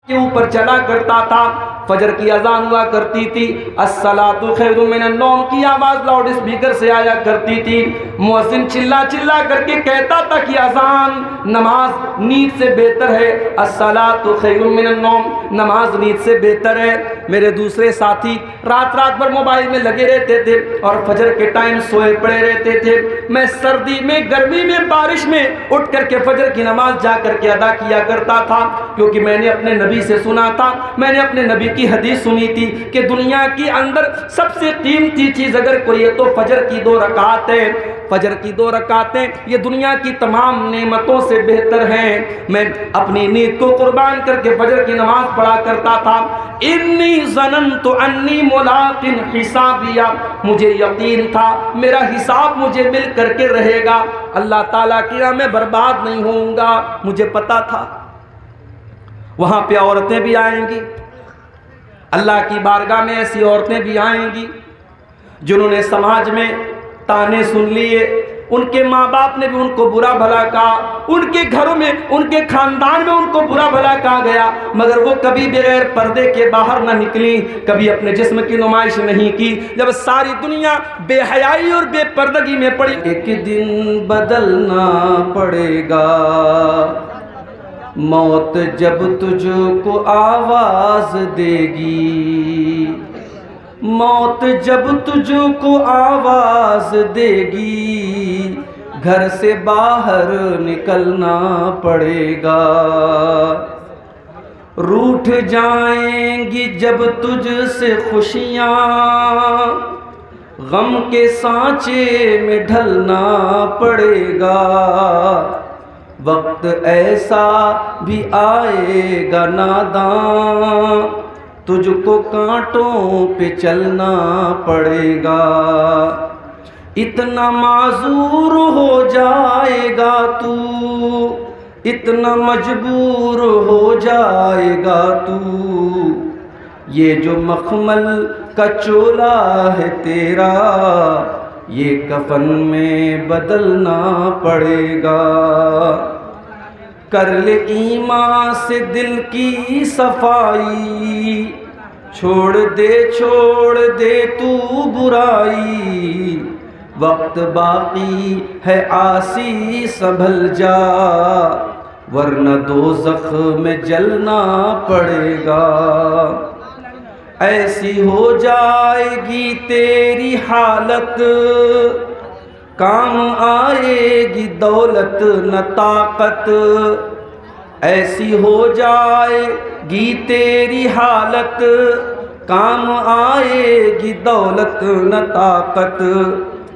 کے اوپر چلا کرتا تھا. فجر کی اذان ہوا کرتی تھی، الصلاۃ خیر من النوم کی آواز لاؤڈ اسپیکر سے آیا کرتی تھی. مؤذن چلا چلا کر کے کہتا تھا کہ اذان نماز نیند سے بہتر ہے، الصلاۃ خیر من النوم نماز نیند سے بہتر ہے. میرے دوسرے ساتھی رات رات بھر موبائل میں لگے رہتے تھے اور فجر کے ٹائم سوئے پڑے رہتے تھے. میں سردی میں، گرمی میں، بارش میں اٹھ کر کے فجر کی نماز جا کر کے ادا کیا کرتا تھا، کیونکہ میں نے اپنے نبی سے سنا تھا، میں نے اپنے نبی کی حدیث سنی تھی کہ دنیا کے اندر سب سے قیمتی چیز اگر کوئی ہے تو فجر کی 2 رکعت ہے. فجر کی 2 رکعتیں یہ دنیا کی تمام نعمتوں سے بہتر ہیں. میں اپنی نیند کو قربان کر کے فجر کی نماز پڑھا کرتا تھا. انی ظننت انی ملاق حسابیہ، مجھے یقین تھا میرا حساب مجھے مل کر کے رہے گا، اللہ تعالیٰ کی راہ میں برباد نہیں ہوں گا. مجھے پتا تھا وہاں پہ عورتیں بھی آئیں گی، اللہ کی بارگاہ میں ایسی عورتیں بھی آئیں گی جنہوں نے سماج میں تانے سن لیے، ان کے ماں باپ نے بھی ان کو برا بھلا کہا، ان کے گھروں میں، ان کے خاندان میں ان کو برا بھلا کہا گیا، مگر وہ کبھی بغیر پردے کے باہر نہ نکلی، کبھی اپنے جسم کی نمائش نہیں کی. جب ساری دنیا بے حیائی اور بے پردگی میں پڑی، ایک دن بدلنا پڑے گا، موت جب تجھ کو آواز دے گی، موت جب تجھ کو آواز دے گی، گھر سے باہر نکلنا پڑے گا. روٹھ جائیں گی جب تجھ سے خوشیاں، غم کے سانچے میں ڈھلنا پڑے گا. وقت ایسا بھی آئے گا ناداں، تجھ کو کانٹوں پہ چلنا پڑے گا. اتنا معذور ہو جائے گا تو، اتنا مجبور ہو جائے گا تو، یہ جو مخمل کا چولا ہے تیرا، یہ کفن میں بدلنا پڑے گا. کر لے ایمان سے دل کی صفائی، چھوڑ دے تو برائی، وقت باقی ہے عاصی سنبھل جا، ورنہ دوزخ میں جلنا پڑے گا. ایسی ہو جائے گی تیری حالت، کام آئے گی دولت نہ طاقت. ایسی ہو جائے گی تیری حالت، کام آئے گی دولت نہ طاقت.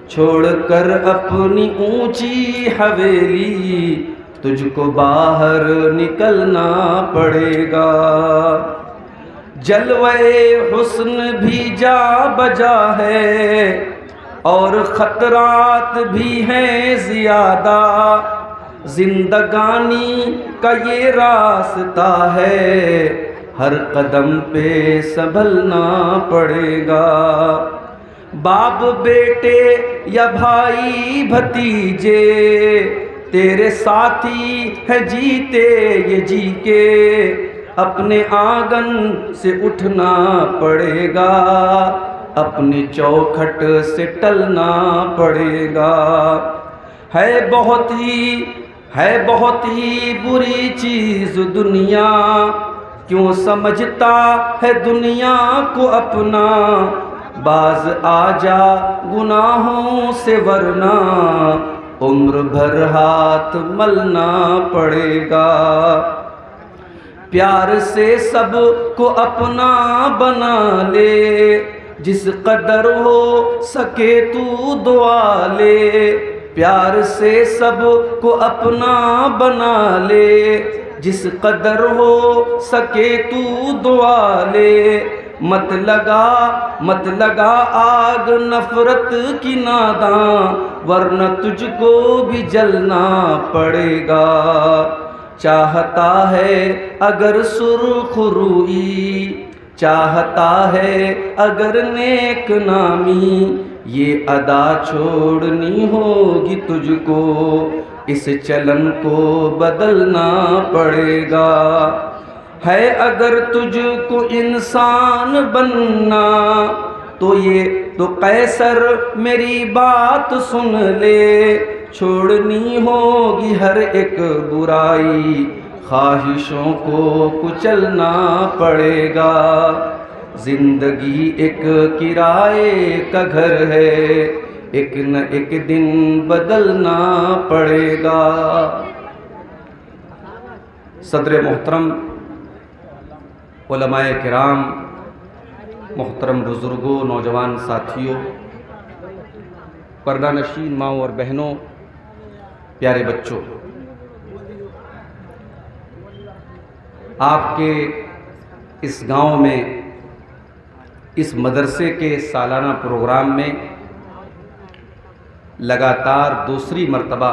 چھوڑ کر اپنی اونچی حویلی، تجھ کو باہر نکلنا پڑے گا. جلوے حسن بھی جا بجا ہے اور خطرات بھی ہیں زیادہ، زندگانی کا یہ راستہ ہے، ہر قدم پہ سنبھلنا پڑے گا. باپ بیٹے یا بھائی بھتیجے تیرے ساتھی ہے جیتے یہ جی کے، اپنے آنگن سے اٹھنا پڑے گا، اپنی چوکھٹ سے ٹلنا پڑے گا. ہے بہت ہی بری چیز دنیا، کیوں سمجھتا ہے دنیا کو اپنا، باز آ جا گناہوں سے ورنہ عمر بھر ہاتھ ملنا پڑے گا. پیار سے سب کو اپنا بنا لے، جس قدر ہو سکے تو دعا لے. پیار سے سب کو اپنا بنا لے، جس قدر ہو سکے تو دعا لے. مت لگا آگ نفرت کی ناداں، ورنہ تجھ کو بھی جلنا پڑے گا. چاہتا ہے اگر سرخ روئی، چاہتا ہے اگر نیک نامی، یہ ادا چھوڑنی ہوگی تجھ کو، اس چلن کو بدلنا پڑے گا. ہے اگر تجھ کو انسان بننا تو یہ تو قیصر میری بات سن لے، چھوڑنی ہوگی ہر ایک برائی، خواہشوں کو کچلنا پڑے گا، زندگی ایک کرائے کا گھر ہے، ایک نہ ایک دن بدلنا پڑے گا۔ صدر محترم، علماء کرام، محترم بزرگوں، نوجوان ساتھیوں، پردہ نشین ماؤں اور بہنوں، پیارے بچوں، آپ کے اس گاؤں میں اس مدرسے کے سالانہ پروگرام میں لگاتار دوسری مرتبہ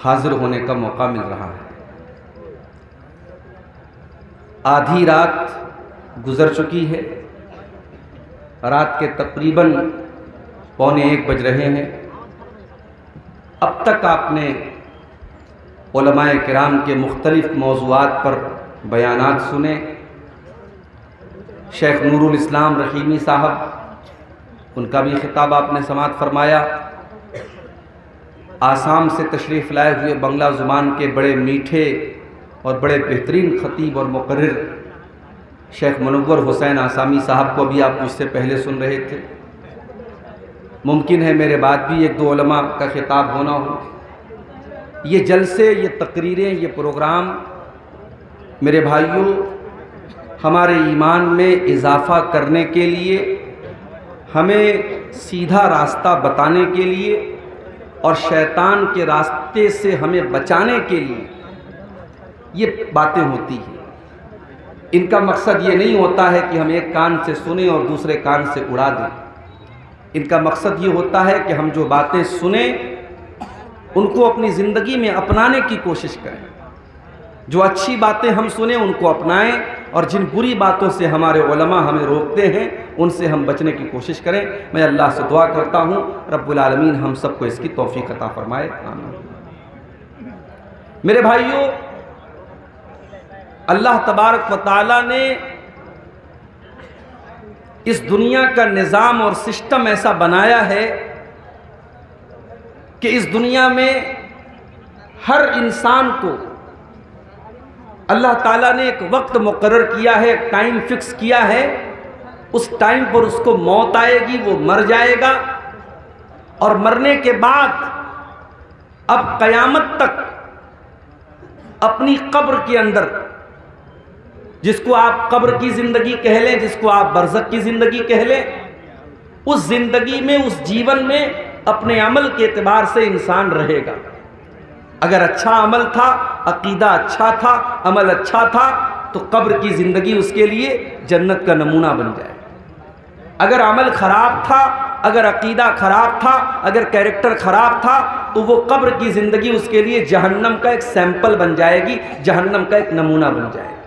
حاضر ہونے کا موقع مل رہا ہے۔ آدھی رات گزر چکی ہے، رات کے تقریباً 1:15 بج رہے ہیں۔ اب تک آپ نے علماء کرام کے مختلف موضوعات پر بیانات سنے۔ شیخ نور الاسلام رحیمی صاحب، ان کا بھی خطاب آپ نے سماعت فرمایا۔ آسام سے تشریف لائے ہوئے بنگلہ زبان کے بڑے میٹھے اور بڑے بہترین خطیب اور مقرر شیخ منور حسین آسامی صاحب کو بھی آپ مجھ سے پہلے سن رہے تھے۔ ممکن ہے میرے بعد بھی 1-2 علماء کا خطاب ہونا ہو۔ یہ جلسے، یہ تقریریں، یہ پروگرام میرے بھائیوں ہمارے ایمان میں اضافہ کرنے کے لیے، ہمیں سیدھا راستہ بتانے کے لیے اور شیطان کے راستے سے ہمیں بچانے کے لیے یہ باتیں ہوتی ہیں۔ ان کا مقصد یہ نہیں ہوتا ہے کہ ہم ایک کان سے سنیں اور دوسرے کان سے اڑا دیں۔ ان کا مقصد یہ ہوتا ہے کہ ہم جو باتیں سنیں ان کو اپنی زندگی میں اپنانے کی کوشش کریں، جو اچھی باتیں ہم سنیں ان کو اپنائیں، اور جن بری باتوں سے ہمارے علماء ہمیں روکتے ہیں ان سے ہم بچنے کی کوشش کریں۔ میں اللہ سے دعا کرتا ہوں رب العالمین ہم سب کو اس کی توفیق عطا فرمائے، آمین۔ میرے بھائیوں، اللہ تبارک و تعالیٰ نے اس دنیا کا نظام اور سسٹم ایسا بنایا ہے کہ اس دنیا میں ہر انسان کو اللہ تعالیٰ نے ایک وقت مقرر کیا ہے، ایک ٹائم فکس کیا ہے۔ اس ٹائم پر اس کو موت آئے گی، وہ مر جائے گا، اور مرنے کے بعد اب قیامت تک اپنی قبر کے اندر، جس کو آپ قبر کی زندگی کہہ لیں، جس کو آپ برزخ کی زندگی کہہ لیں، اس زندگی میں، اس جیون میں اپنے عمل کے اعتبار سے انسان رہے گا۔ اگر اچھا عمل تھا، عقیدہ اچھا تھا، عمل اچھا تھا، تو قبر کی زندگی اس کے لیے جنت کا نمونہ بن جائے۔ اگر عمل خراب تھا، اگر عقیدہ خراب تھا، اگر کیریکٹر خراب تھا، تو وہ قبر کی زندگی اس کے لیے جہنم کا ایک سیمپل بن جائے گی، جہنم کا ایک نمونہ بن جائے گی۔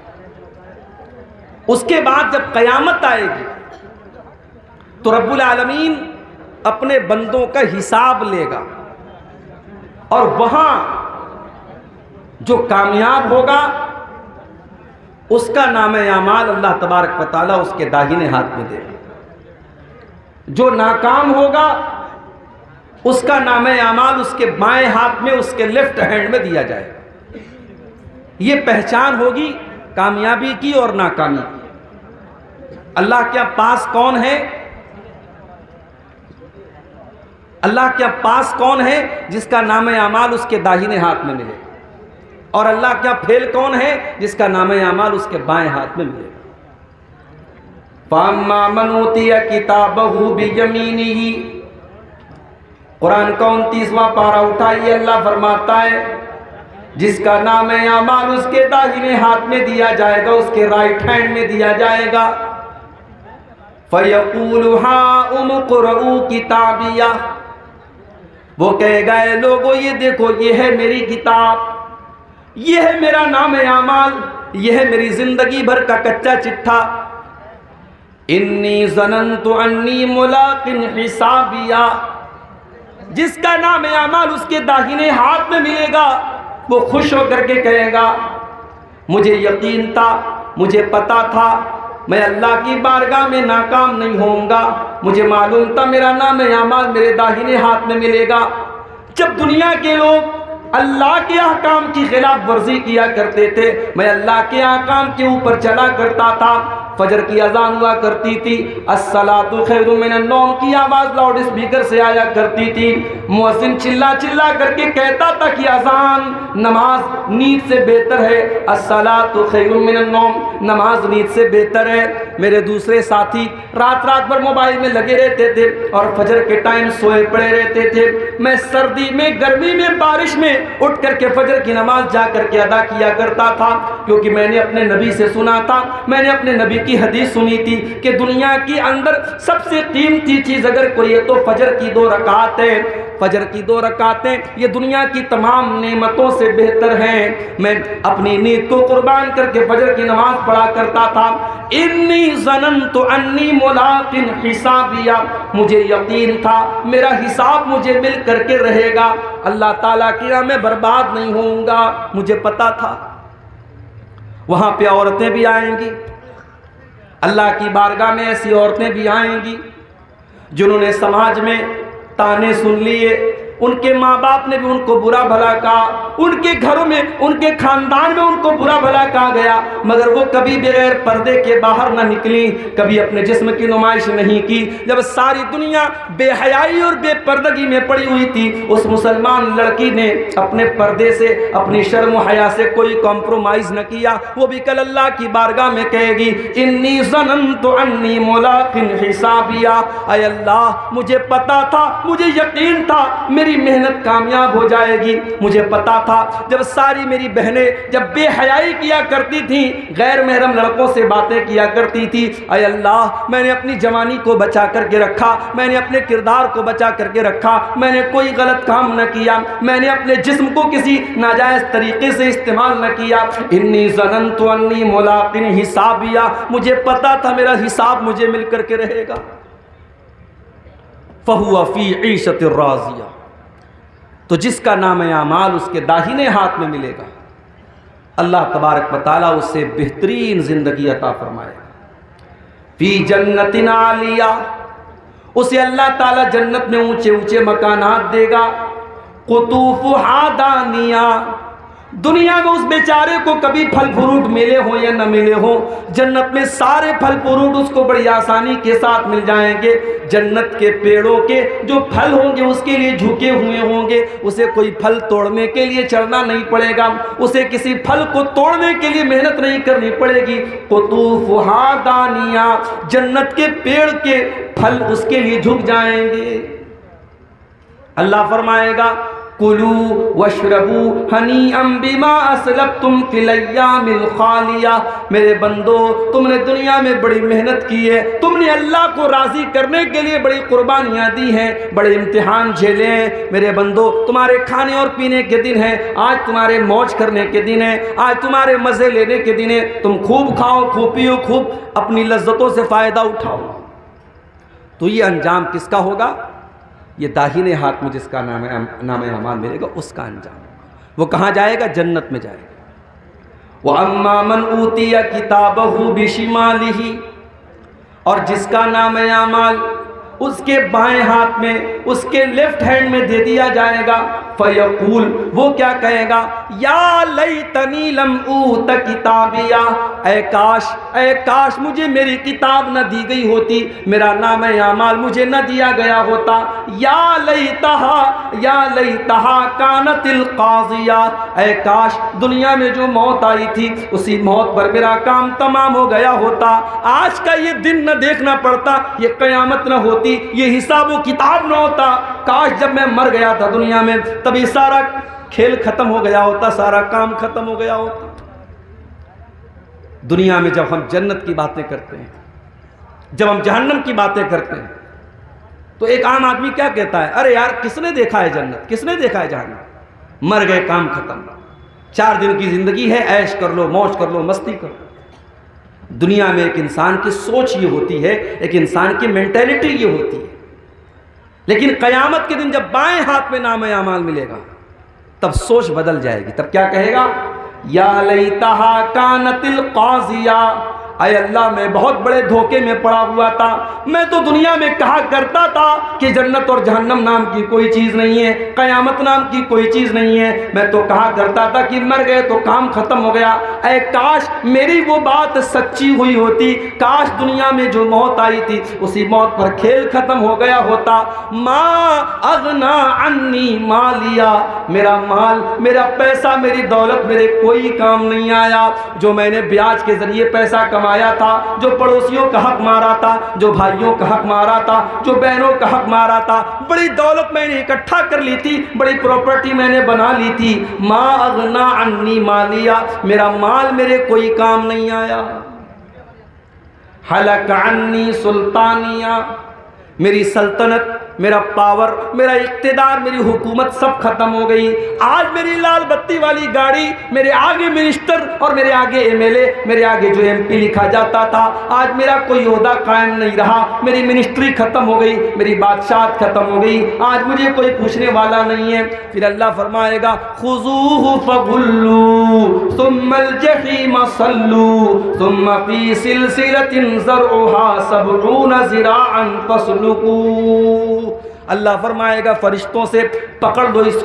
اس کے بعد جب قیامت آئے گی تو رب العالمین اپنے بندوں کا حساب لے گا، اور وہاں جو کامیاب ہوگا اس کا نام اعمال اللہ تبارک و تعالیٰ اس کے داہنے ہاتھ میں دے گا، جو ناکام ہوگا اس کا نام اعمال اس کے بائیں ہاتھ میں، اس کے لیفٹ ہینڈ میں دیا جائے گا۔ یہ پہچان ہوگی کامیابی کی اور ناکامی کی۔ اللہ کے پاس کون ہے؟ اللہ کے پاس کون ہے جس کا نام اعمال اس کے داہنے ہاتھ میں ملے، اور اللہ کیا پھیل کون ہے جس کا نام اعمال اس کے بائیں ہاتھ میں ملے؟ فَأَمَّا مَنْ أُوتِيَ كِتَابَهُ بِيَمِينِهِ، قرآن کا 29واں پارہ اٹھائیے، اللہ فرماتا ہے جس کا نام اعمال اس کے داہنے ہاتھ میں دیا جائے گا، اس کے رائٹ ہینڈ میں دیا جائے گا، فَيَقُولُ هَاؤُمُ اقْرَءُوا كِتَابِيَهْ، وہ کہے گا اے لوگو یہ دیکھو، یہ ہے میری کتاب، یہ ہے میرا نام اعمال، یہ ہے میری زندگی بھر کا کچا چٹھا، انی ظننت انی ملاق حسابیہ، جس کا نام اعمال اس کے داہنے ہاتھ میں ملے گا وہ خوش ہو کر کے کہے گا مجھے یقین تھا، مجھے پتا تھا میں اللہ کی بارگاہ میں ناکام نہیں ہوں گا، مجھے معلوم تھا میرا نام اعمال میرے داہنے ہاتھ میں ملے گا۔ جب دنیا کے لوگ اللہ کے احکام کی خلاف ورزی کیا کرتے تھے، میں اللہ کے احکام کے اوپر چلا کرتا تھا۔ فجر کی اذان ہوا کرتی تھی، الصلاۃ خیر من النوم کی آواز لاؤڈ اسپیکر سے آیا کرتی تھی، مؤذن چلا چلا کر کے کہتا تھا کہ اذان نماز نیند سے بہتر ہے، الصلاۃ خیر من النوم نماز نیند سے بہتر ہے۔ میرے دوسرے ساتھی رات بھر موبائل میں لگے رہتے تھے اور فجر کے ٹائم سوئے پڑے رہتے تھے۔ میں سردی میں، گرمی میں، بارش میں اٹھ کر کے فجر کی نماز جا کر کے ادا کیا کرتا تھا، کیونکہ میں نے اپنے نبی سے سنا تھا، میں نے اپنے نبی کی حدیث سنی تھی کہ دنیا کی اندر سب سے قیمتی چیز اگر کوئی ہے تو فجر کی 2 رکعت ہے۔ فجر کی 2 رکعتیں یہ دنیا کی تمام نعمتوں سے بہتر ہیں۔ میں اپنی نیند کو قربان کر کے فجر کی نماز پڑھا کرتا تھا۔ انی ظننت انی ملاق حسابیہ، مجھے یقین تھا میرا حساب مجھے مل کر کے رہے گا، اللہ تعالیٰ کی راہ میں برباد نہیں ہوں گا۔ مجھے پتا تھا وہاں پہ عورتیں بھی آئیں گی، اللہ کی بارگاہ میں ایسی عورتیں بھی آئیں گی جنہوں نے سماج میں تانے سن لیے، ان کے ماں باپ نے بھی ان کو برا بھلا کہا، ان کے گھروں میں، ان کے خاندان میں ان کو برا بھلا کہا گیا، مگر وہ کبھی بغیر پردے کے باہر نہ نکلی، کبھی اپنے جسم کی نمائش نہیں کی۔ جب ساری دنیا بے حیائی اور بے پردگی میں پڑی ہوئی تھی، اس مسلمان لڑکی نے اپنے پردے سے، اپنی شرم و حیا سے کوئی کمپرومائز نہ کیا۔ وہ بھی کل اللہ کی بارگاہ میں کہے گی انی ظننت انی ملاق حسابیہ، اے اللہ مجھے پتا تھا، مجھے یقین تھا میری محنت کامیاب ہو جائے گی۔ مجھے پتا تھا جب ساری میری بہنیں جب بے حیائی کیا کرتی تھیں، غیر محرم لڑکوں سے باتیں کیا کرتی تھی، اے اللہ میں نے اپنی جوانی کو بچا کر کے رکھا، میں نے اپنے کردار کو بچا کر کے رکھا، میں نے کوئی غلط کام نہ کیا، میں نے اپنے جسم کو کسی ناجائز طریقے سے استعمال نہ کیا۔ انی ظننت انی ملاق حسابیہ، مجھے پتا تھا میرا حساب مجھے مل کر کے رہے گا۔ فہو فی عیشۃ راضیہ، تو جس کا نام اعمال اس کے داہنے ہاتھ میں ملے گا، اللہ تبارک و تعالیٰ اس سے بہترین زندگی عطا فرمائے گا۔ فی جنت عالیہ، اسے اللہ تعالیٰ جنت میں اونچے اونچے مکانات دے گا۔ قطوفہا دانیہ، دنیا میں اس بیچارے کو کبھی پھل فروٹ ملے ہوں یا نہ ملے ہوں، جنت میں سارے پھل فروٹ اس کو بڑی آسانی کے ساتھ مل جائیں گے۔ جنت کے پیڑوں کے جو پھل ہوں گے اس کے لیے جھکے ہوئے ہوں گے، اسے کوئی پھل توڑنے کے لیے چڑھنا نہیں پڑے گا، اسے کسی پھل کو توڑنے کے لیے محنت نہیں کرنی پڑے گی۔ قطوفہا دانیہ، جنت کے پیڑ کے پھل اس کے لیے جھک جائیں گے۔ اللہ فرمائے گا کُلُوا وَاشْرَبُوا ہَنِیئًا بِمَا أَسْلَفْتُمْ فِی الْأَیَّامِ الْخَالِیَہ، میرے بندو تم نے دنیا میں بڑی محنت کی ہے، تم نے اللہ کو راضی کرنے کے لیے بڑی قربانیاں دی ہیں، بڑے امتحان جھیلے ہیں۔ میرے بندو تمہارے کھانے اور پینے کے دن ہیں، آج تمہارے موج کرنے کے دن ہیں، آج تمہارے مزے لینے کے دن ہیں، تم خوب کھاؤ، خوب پیو، خوب اپنی لذتوں سے فائدہ اٹھاؤ۔ تو یہ انجام کس کا ہوگا؟ یہ داہنے ہاتھ میں جس کا نام اعمال ملے گا اس کا انجام ہوگا۔ وہ کہاں جائے گا؟ جنت میں جائے گا۔ وَأَمَّا مَنْ أُوتِيَ كِتَابَهُ بِشِمَالِهِ، اور جس کا نام اعمال اس کے بائیں ہاتھ میں، اس کے لیفٹ ہینڈ میں دے دیا جائے گا، فیقول، وہ کیا کہے گا؟ یا لیتنی لم اوت کتابیہ، اے کاش مجھے میری کتاب نہ دی گئی ہوتی، میرا نام اعمال مجھے نہ دیا گیا ہوتا۔ یا لیتہا کانت القاضیہ، اے کاش دنیا میں جو موت آئی تھی اسی موت پر میرا کام تمام ہو گیا ہوتا، آج کا یہ دن نہ دیکھنا پڑتا، یہ قیامت نہ ہوتی، یہ حساب و کتاب نہ ہوتا، کاش جب میں مر گیا تھا دنیا میں تبھی سارا کھیل ختم ہو گیا ہوتا، سارا کام ختم ہو گیا ہوتا۔ دنیا میں جب ہم جنت کی باتیں کرتے ہیں، جب ہم جہنم کی باتیں کرتے ہیں، تو ایک عام آدمی کیا کہتا ہے؟ ارے یار کس نے دیکھا ہے جنت، کس نے دیکھا ہے جہنم، مر گئے کام ختم، 4 دن کی زندگی ہے، عیش کر لو، موج کر لو، مستی کر لو۔ دنیا میں ایک انسان کی سوچ یہ ہوتی ہے، ایک انسان کی مینٹیلٹی یہ ہوتی ہے، لیکن قیامت کے دن جب بائیں ہاتھ میں نام اعمال ملے گا تب سوچ بدل جائے گی، تب کیا کہے گا؟ یا لیتہا کانت القاضیہ، اے اللہ میں بہت بڑے دھوکے میں پڑا ہوا تھا، میں تو دنیا میں کہا کرتا تھا کہ جنت اور جہنم نام کی کوئی چیز نہیں ہے، قیامت نام کی کوئی چیز نہیں ہے، میں تو کہا کرتا تھا کہ مر گئے تو کام ختم ہو گیا، اے کاش میری وہ بات سچی ہوئی ہوتی، کاش دنیا میں جو موت آئی تھی اسی موت پر کھیل ختم ہو گیا ہوتا۔ ما اغنا عنی مالیا، میرا مال، میرا پیسہ، میری دولت میرے کوئی کام نہیں آیا، جو میں نے بیاج کے ذریعے پیسہ کمایا تھا، جو پڑوسیوں کا حق مارا تھا، جو بھائیوں کا حق مارا تھا، جو بہنوں کا حق مارا تھا، بڑی دولت میں نے اکٹھا کر لی تھی، بڑی پراپرٹی میں نے بنا لی تھی، ما اغنا عنی مالیا، میرا مال میرے کوئی کام نہیں آیا۔ حلق عنی سلطانیہ، میری سلطنت، میرا پاور، میرا اقتدار، میری حکومت سب ختم ہو گئی۔ آج میری لال بتی والی گاڑی، میرے آگے منسٹر اور میرے آگے ایم ایل اے، میرے آگے جو ایم پی لکھا جاتا تھا، آج میرا کوئی عہدہ قائم نہیں رہا، میری منسٹری ختم ہو گئی، میری بادشاہت ختم ہو گئی، آج مجھے کوئی پوچھنے والا نہیں ہے۔ پھر اللہ فرمائے گا خذوہ فغلوہ ثم الجحیم صلوہ ثم فی سلسلۃ ذرعها 70 ذراعا فاسلکوہ۔ اللہ فرمائے گا فرشتوں سے پکڑ دو اس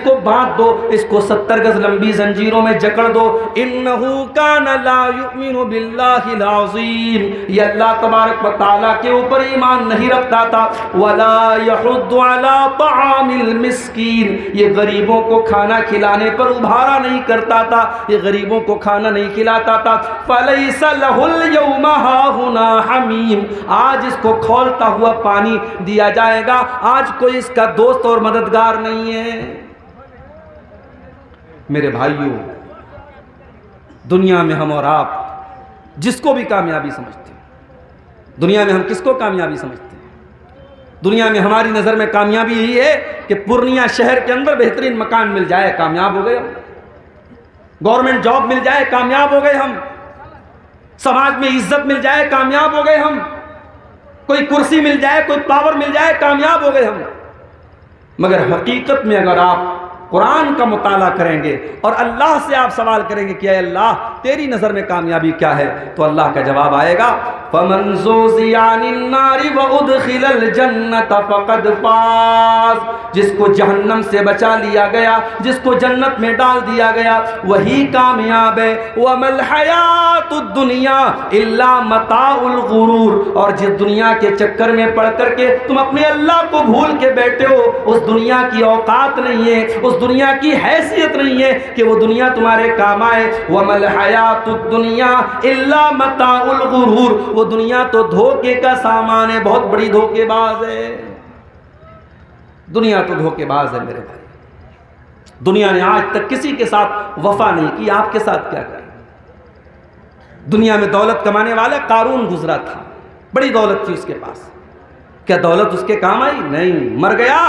کو باندھ دو، اس کو 70 گز لمبی زنجیروں میں جکڑ دو۔ انہو کان لا یؤمن باللہ العظیم، یہ اللہ تبارک و تعالیٰ کے اوپر ایمان نہیں رکھتا تھا۔ ولا یحض علی طعام المسکین، یہ غریبوں کو کھانا کھلانے پر ابھارا نہیں کرتا تھا، یہ غریبوں کو کھانا نہیں کھلاتا تھا۔ فلیس لہ اليوم ہاہنا حمیم، آج اس کو کھولتا ہوا پانی دیا جائے گا، آج کوئی اس کا دوست اور مددگار نہیں ہے۔ میرے بھائیوں، دنیا میں ہم اور آپ جس کو بھی کامیابی سمجھتے ہیں، دنیا میں ہم کس کو کامیابی سمجھتے ہیں؟ دنیا میں ہماری نظر میں کامیابی یہی ہے کہ پورنیہ شہر کے اندر بہترین مکان مل جائے، کامیاب ہو گئے ہم، گورنمنٹ جاب مل جائے، کامیاب ہو گئے ہم، سماج میں عزت مل جائے، کامیاب ہو گئے ہم، کوئی کرسی مل جائے، کوئی پاور مل جائے، کامیاب ہو گئے ہم۔ مگر حقیقت میں اگر آپ قرآن کا مطالعہ کریں گے اور اللہ سے آپ سوال کریں گے کہ اے اللہ تیری نظر میں کامیابی کیا ہے، تو اللہ کا جواب آئے گا فَمَنْ زُحْزِحَ عَنِ النَّارِ وَأُدْخِلَ الْجَنَّةَ فَقَدْ فَازَ، جس کو جہنم سے بچا لیا گیا، جس کو جنت میں ڈال دیا گیا، وہی کامیاب ہے۔ وَمَا الْحَيَاةُ الدُّنْيَا إِلَّا مَتَاعُ الْغُرُورِ، اور جس دنیا کے چکر میں پڑ کر کے تم اپنے اللہ کو بھول کے بیٹھے ہو، اس دنیا کی اوقات نہیں ہے، اس دنیا کی حیثیت نہیں ہے کہ وہ دنیا تمہارے کام آئے۔ وَمَا الْحَيَاةُ الدُّنْيَا إِلَّا مَتَاعُ الْغُرُورِ، وہ دنیا تو دھوکے کا سامان ہے، بہت بڑی دھوکے باز ہے، دنیا تو دھوکے باز ہے میرے بھائی۔ دنیا نے آج تک کسی کے ساتھ وفا نہیں کی، آپ کے ساتھ کیا کریں؟ دنیا میں دولت کمانے والا قارون گزرا تھا، بڑی دولت تھی اس کے پاس، کیا دولت اس کے کام آئی؟ نہیں، مر گیا،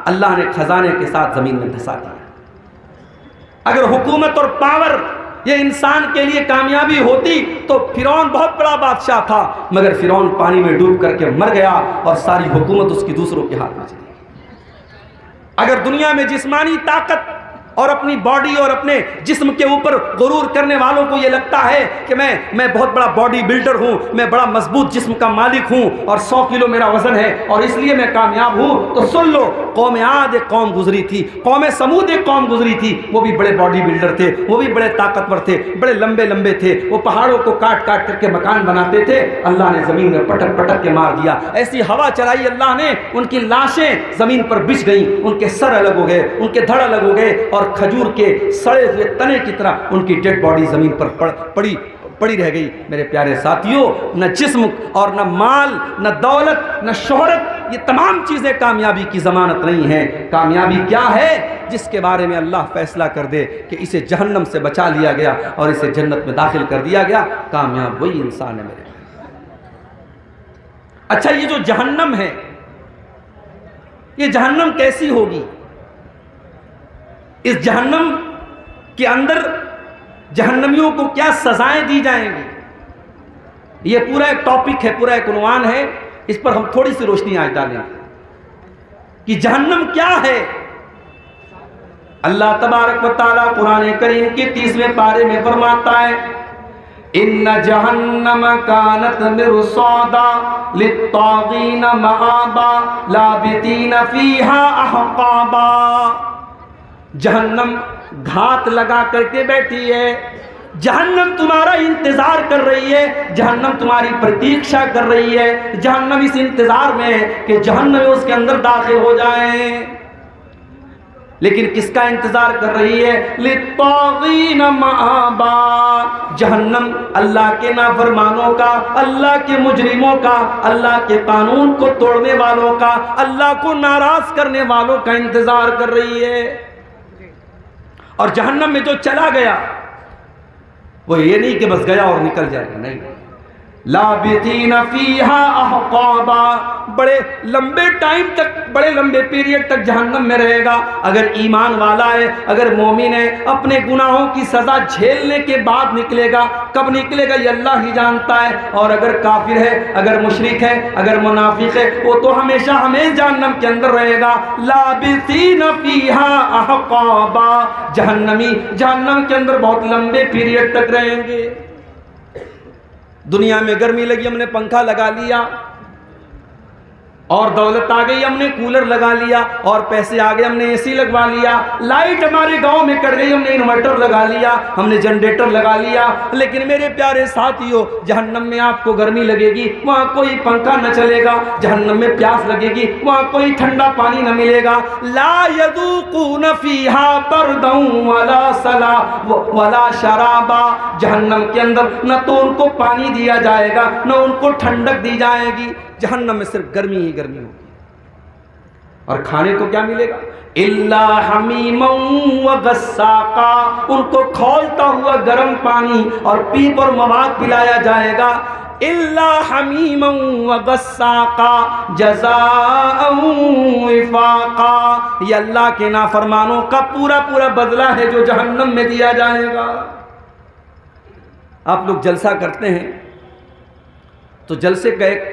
اللہ نے خزانے کے ساتھ زمین میں دھسا دیا۔ اگر حکومت اور پاور یہ انسان کے لیے کامیابی ہوتی تو فرعون بہت بڑا بادشاہ تھا، مگر فرعون پانی میں ڈوب کر کے مر گیا اور ساری حکومت اس کی دوسروں کے ہاتھ میں چلی گئی۔ اگر دنیا میں جسمانی طاقت اور اپنی باڈی اور اپنے جسم کے اوپر غرور کرنے والوں کو یہ لگتا ہے کہ میں بہت بڑا باڈی بلڈر ہوں، میں بڑا مضبوط جسم کا مالک ہوں اور 100 کلو میرا وزن ہے اور اس لیے میں کامیاب ہوں، تو سن لو، قوم عاد ایک قوم گزری تھی، قوم سمود ایک قوم گزری تھی، وہ بھی بڑے باڈی بلڈر تھے، وہ بھی بڑے طاقتور تھے، بڑے لمبے لمبے تھے، وہ پہاڑوں کو کاٹ کاٹ کر کے مکان بناتے تھے، اللہ نے زمین میں پٹک پٹک کے مار دیا، ایسی ہوا چلائی اللہ نے، ان کی لاشیں زمین پر بچھ گئیں، ان کے سر الگ ہو گئے، ان کے دھڑ الگ ہو گئے، اور کھجور کے سڑے ہوئے تنے کی طرح ان کی ڈیڈ باڈی زمین پر پڑی رہ گئی۔ میرے پیارے ساتھیوں، نہ جسم اور نہ مال، نہ دولت، نہ شہرت، یہ تمام چیزیں کامیابی کی ضمانت نہیں ہیں۔ کامیابی کیا ہے؟ جس کے بارے میں اللہ فیصلہ کر دے کہ اسے جہنم سے بچا لیا گیا اور اسے جنت میں داخل کر دیا گیا، کامیاب وہی انسان ہے میرے۔ اچھا، یہ جو جہنم ہے، یہ جہنم کیسی ہوگی؟ اس جہنم کے اندر جہنمیوں کو کیا سزائیں دی جائیں گی؟ یہ پورا ایک ٹاپک ہے، پورا ایک عنوان ہے، اس پر ہم تھوڑی سی روشنی آج ڈالیں کہ جہنم کیا ہے، اللہ تبارک و تعالیٰ قرآن کریم کے 30ویں پارے میں فرماتا ہے ان جہنم کانت مرصادا للطاغین مآبا لابثین فیہا احقابا، جہنم گھات لگا کر کے بیٹھی ہے، جہنم تمہارا انتظار کر رہی ہے، جہنم تمہاری پرتیکشا کر رہی ہے، جہنم اس انتظار میں ہے کہ جہنم اس کے اندر داخل ہو جائیں، لیکن کس کا انتظار کر رہی ہے؟ للطاغین مآبا، جہنم اللہ کے نافرمانوں کا، اللہ کے مجرموں کا، اللہ کے قانون کو توڑنے والوں کا، اللہ کو ناراض کرنے والوں کا انتظار کر رہی ہے۔ اور جہنم میں جو چلا گیا وہ یہ نہیں کہ بس گیا اور نکل جائے گا، نہیں، لابثین فیہا احقابا، بڑے لمبے ٹائم تک، بڑے لمبے پیریڈ تک جہنم میں رہے گا۔ اگر ایمان والا ہے، اگر مومن ہے، اپنے گناہوں کی سزا جھیلنے کے بعد نکلے گا، کب نکلے گا یہ اللہ ہی جانتا ہے، اور اگر کافر ہے، اگر مشرک ہے، اگر منافق ہے، وہ تو ہمیشہ ہمیشہ جہنم کے اندر رہے گا۔ لابثین فیہا احقابا، جہنمی جہنم کے اندر بہت لمبے پیریڈ تک رہیں گے۔ دنیا میں گرمی لگی ہم نے پنکھا لگا لیا، اور دولت آ گئی ہم نے کولر لگا لیا، اور پیسے آ گئے ہم نے اے سی لگوا لیا، لائٹ ہمارے گاؤں میں کٹ گئی ہم نے انورٹر لگا لیا، ہم نے جنریٹر لگا لیا، لیکن میرے پیارے ساتھیو جہنم میں آپ کو گرمی لگے گی، وہاں کوئی پنکھا نہ چلے گا، جہنم میں پیاس لگے گی، وہاں کوئی ٹھنڈا پانی نہ ملے گا، لا یذوقون فیہا بردا ولا سلا ولا شرابا، جہنم کے اندر نہ تو ان کو پانی دیا جائے گا، نہ ان کو ٹھنڈک دی جائے گی، جہنم میں صرف گرمی ہی گرمی ہوگی۔ اور کھانے کو کیا ملے گا؟ الا حمیما وغساقا، ان کو کھولتا ہوا گرم پانی اور پیپ اور مواد پلایا جائے گا۔ الا حمیما وغساقا جزاء وفاقا، یہ اللہ کے نافرمانوں کا پورا پورا بدلہ ہے جو جہنم میں دیا جائے گا۔ آپ لوگ جلسہ کرتے ہیں تو جلسے کا ایک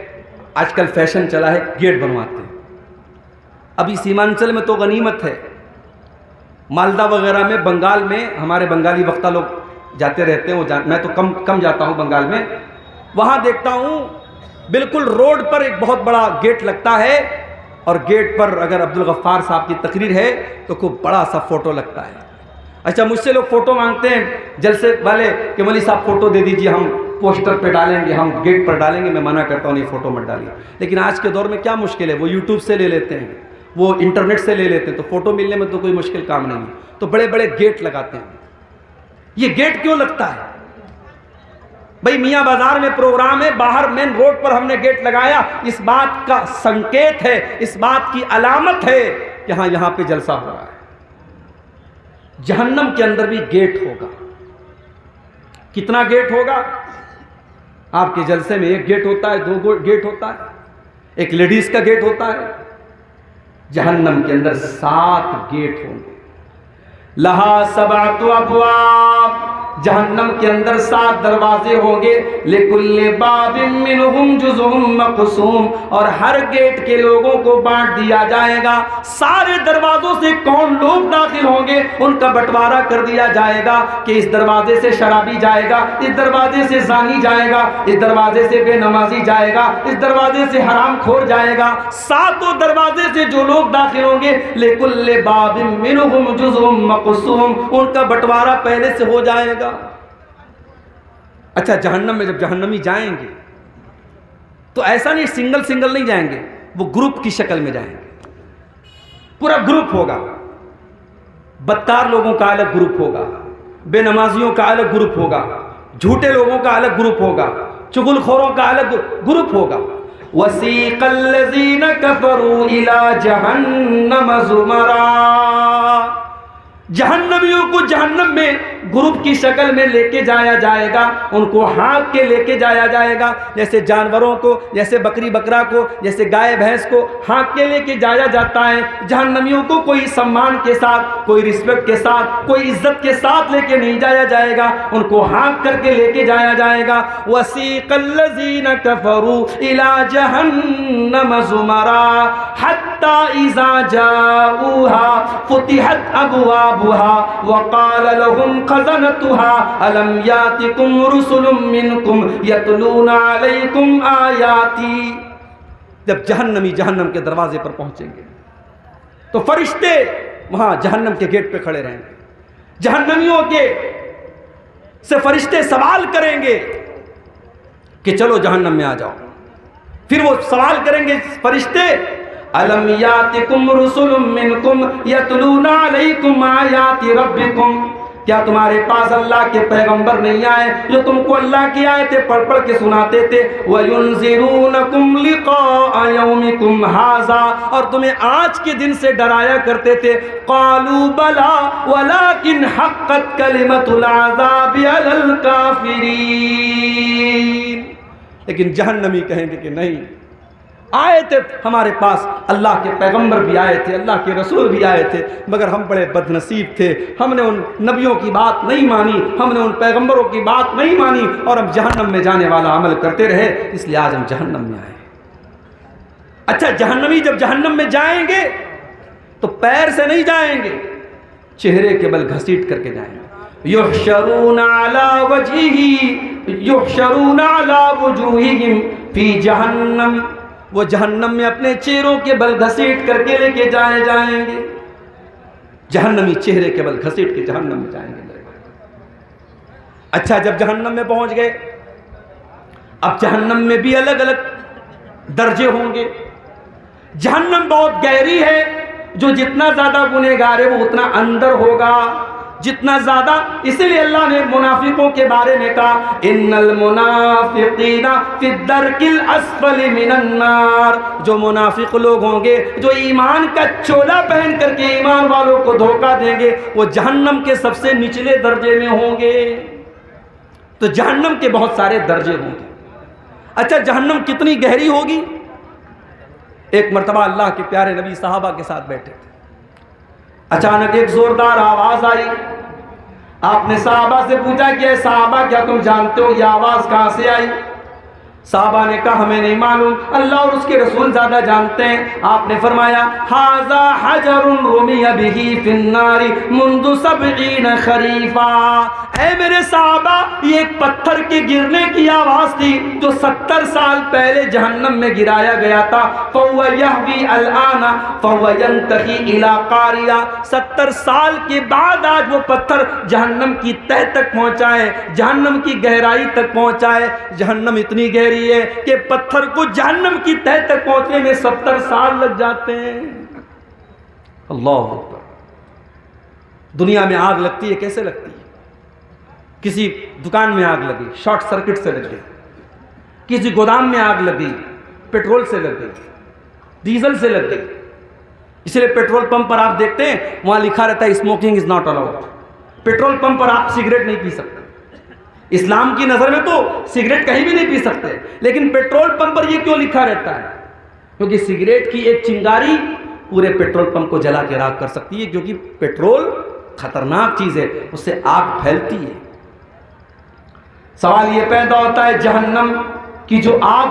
آج کل فیشن چلا ہے، گیٹ بنواتے ہیں۔ ابھی سیمانچل میں تو غنیمت ہے، مالدہ وغیرہ میں، بنگال میں، ہمارے بنگالی وقتہ لوگ جاتے رہتے ہیں، میں تو کم جاتا ہوں بنگال میں، وہاں دیکھتا ہوں بالکل روڈ پر ایک بہت بڑا گیٹ لگتا ہے، اور گیٹ پر اگر عبدالغفار صاحب کی تقریر ہے تو خوب بڑا سا فوٹو لگتا ہے۔ اچھا مجھ سے لوگ فوٹو مانگتے ہیں جلسے والے کہ مولوی صاحب فوٹو دے دیجیے، ہم پوسٹر پہ ڈالیں گے، ہم گیٹ پر ڈالیں گے، میں منع کرتا ہوں یہ فوٹو مت ڈالیے، لیکن آج کے دور میں کیا مشکل ہے، وہ یوٹیوب سے لے لیتے ہیں، وہ انٹرنیٹ سے لے لیتے ہیں، تو فوٹو ملنے میں تو کوئی مشکل کام نہیں ہے، تو بڑے بڑے گیٹ لگاتے ہیں۔ یہ گیٹ کیوں لگتا ہے بھائی؟ میاں بازار میں پروگرام ہے، باہر مین روڈ پر ہم نے گیٹ لگایا، اس بات کا سنکیت ہے، اس بات کی علامت ہے کہ ہاں یہاں پہ جلسہ ہو رہا ہے۔ جہنم کے اندر بھی گیٹ ہوگا۔ کتنا گیٹ ہوگا؟ آپ کے جلسے میں ایک گیٹ ہوتا ہے، دو گیٹ ہوتا ہے، ایک لیڈیز کا گیٹ ہوتا ہے، جہنم کے اندر 7 گیٹ ہوں گے۔ لہا 7 ابواب، جہنم کے اندر 7 دروازے ہوں گے، لکل باب منہم جزء مقسوم، اور ہر گیٹ کے لوگوں کو بانٹ دیا جائے گا۔ سارے دروازوں سے کون لوگ داخل ہوں گے ان کا بٹوارا کر دیا جائے گا کہ اس دروازے سے شرابی جائے گا، اس دروازے سے زانی جائے گا، اس دروازے سے بے نمازی جائے گا، اس دروازے سے حرام خور جائے گا۔ 7 دروازے سے جو لوگ داخل ہوں گے، لکل باب منہم جزء مقسوم، ان کا بٹوارا پہلے سے ہو جائے گا۔ اچھا جہنم میں جب جہنمی جائیں گے تو ایسا نہیں سنگل نہیں جائیں گے، وہ گروپ کی شکل میں جائیں گے، پورا گروپ ہوگا، بدکار لوگوں کا الگ گروپ ہوگا، بے نمازیوں کا الگ گروپ ہوگا، جھوٹے لوگوں کا الگ گروپ ہوگا، چغل خوروں کا الگ گروپ ہوگا۔ وَسِيقَ الَّذِينَ كَفَرُوا إِلَى جَهَنَّمَ زُمَرًا، جہنمیوں کو جہنم میں گروپ کی شکل میں لے کے جایا جائے گا، ان کو ہانک کے لے کے جایا جائے گا، جیسے جانوروں کو، جیسے بکری بکرا کو، جیسے گائے بھینس کو ہانک کے لے کے جایا جاتا ہے۔ جہنمیوں کو کوئی سمان کے ساتھ، کوئی رسپیکٹ کے ساتھ، کوئی عزت کے ساتھ لے کے نہیں جایا جائے گا، ان کو ہانک کر کے لے کے جایا جائے گا۔ وَسِيقَ الَّذِينَ كَفَرُوا إِلَى جَهَنَّمَ زُمَرًا حَتَّى إِذَا جَاءُوهَا فُتِحَتْ أَبْوَابُهَا أبوابها وقال لهم خزنتها ألم يأتكم رسل منكم يتلون عليكم آياتي. جب جہنمی جہنم کے دروازے پر پہنچیں گے تو فرشتے وہاں جہنم کے گیٹ پہ کھڑے رہیں گے. جہنمیوں کے سے فرشتے سوال کریں گے کہ چلو جہنم میں آ جاؤ. پھر وہ سوال کریں گے فرشتے الم یاتکم رسل منکم یتلون علیکم آیات ربکم، کیا تمہارے پاس اللہ کے پیغمبر نہیں آئے جو تم کو اللہ کی آیتیں پڑھ پڑھ کے سناتے تھے؟ وَيُنذِرُونَكُمْ لِقَاءَ يَوْمِكُمْ هَذَا، اور تمہیں آج کے دن سے ڈرایا کرتے تھے. قَالُوا بَلَىٰ وَلَٰكِنْ حَقَّتْ كَلِمَةُ الْعَذَابِ عَلَى الْكَافِرِينَ. لیکن جہنمی کہیں گے کہ نہیں، آئے تھے ہمارے پاس، اللہ کے پیغمبر بھی آئے تھے، اللہ کے رسول بھی آئے تھے، مگر ہم بڑے بد نصیب تھے، ہم نے ان نبیوں کی بات نہیں مانی، ہم نے ان پیغمبروں کی بات نہیں مانی، اور ہم جہنم میں جانے والا عمل کرتے رہے، اس لیے آج ہم جہنم میں آئے. اچھا، جہنمی جب جہنم میں جائیں گے تو پیر سے نہیں جائیں گے، چہرے کے بل گھسیٹ کر کے جائیں گے. یحشرون علی وجہہ یحشرون علی وجوہہم فی جہنم، وہ جہنم میں اپنے چہروں کے بل گھسیٹ کر کے لے کے جائیں گے. جہنمی چہرے کے بل گھسیٹ کے جہنم میں جائیں گے. اچھا، جب جہنم میں پہنچ گئے، اب جہنم میں بھی الگ الگ درجے ہوں گے. جہنم بہت گہری ہے، جو جتنا زیادہ گنہگار ہے وہ اتنا اندر ہوگا، جتنا زیادہ. اسی لیے اللہ نے منافقوں کے بارے میں کہا ان المنافقین فی الدرک الاسفل من النار. جو منافق لوگ ہوں گے، جو ایمان کا چولا پہن کر کے ایمان والوں کو دھوکہ دیں گے، وہ جہنم کے سب سے نچلے درجے میں ہوں گے. تو جہنم کے بہت سارے درجے ہوں گے. اچھا، جہنم کتنی گہری ہوگی؟ ایک مرتبہ اللہ کے پیارے نبی صحابہ کے ساتھ بیٹھے تھے، اچانک ایک زوردار آواز آئی. آپ نے صحابہ سے پوچھا کہ اے صحابہ، کیا تم جانتے ہو یہ آواز کہاں سے آئی؟ صحابہ نے کہا ہمیں نہیں معلوم، اللہ اور اس کے رسول زیادہ جانتے ہیں. آپ نے فرمایا ھذا حجر رمی بہ فی النار منذ 70 خریفا. اے میرے صحابہ، یہ ایک پتھر کے گرنے کی آواز تھی جو 70 سال پہلے جہنم میں گرایا گیا تھا. فہو یہوی الآن فہو ینتہی الی قاریہ. 70 سال کے بعد آج وہ پتھر جہنم کی تہہ تک پہنچا ہے، جہنم کی گہرائی تک پہنچا ہے. جہنم اتنی گہری ہے کہ پتھر کو جہنم کی تہہ تک پہنچنے میں 70 سال لگ جاتے ہیں. اللہ اکبر. دنیا میں آگ لگتی ہے، کیسے لگتی ہے؟ کسی دکان میں آگ لگی، شارٹ سرکٹ سے لگ گئی. کسی گودام میں آگ لگی، پیٹرول سے لگ گئی، ڈیزل سے لگ گئی. اس لیے پیٹرول پمپ پر آپ دیکھتے ہیں وہاں لکھا رہتا ہے smoking is not allowed. Petrol pump پر آپ سگریٹ نہیں پی سکتے. اسلام کی نظر میں تو سگریٹ کہیں بھی نہیں پی سکتے، لیکن پیٹرول پمپ پر یہ کیوں لکھا رہتا ہے؟ کیونکہ سگریٹ کی ایک چنگاری پورے پیٹرول پمپ کو جلا کے راکھ کر سکتی ہے، کیونکہ پیٹرول خطرناک چیز ہے، اس سے آگ پھیلتی ہے. سوال یہ پیدا ہوتا ہے جہنم کی جو آگ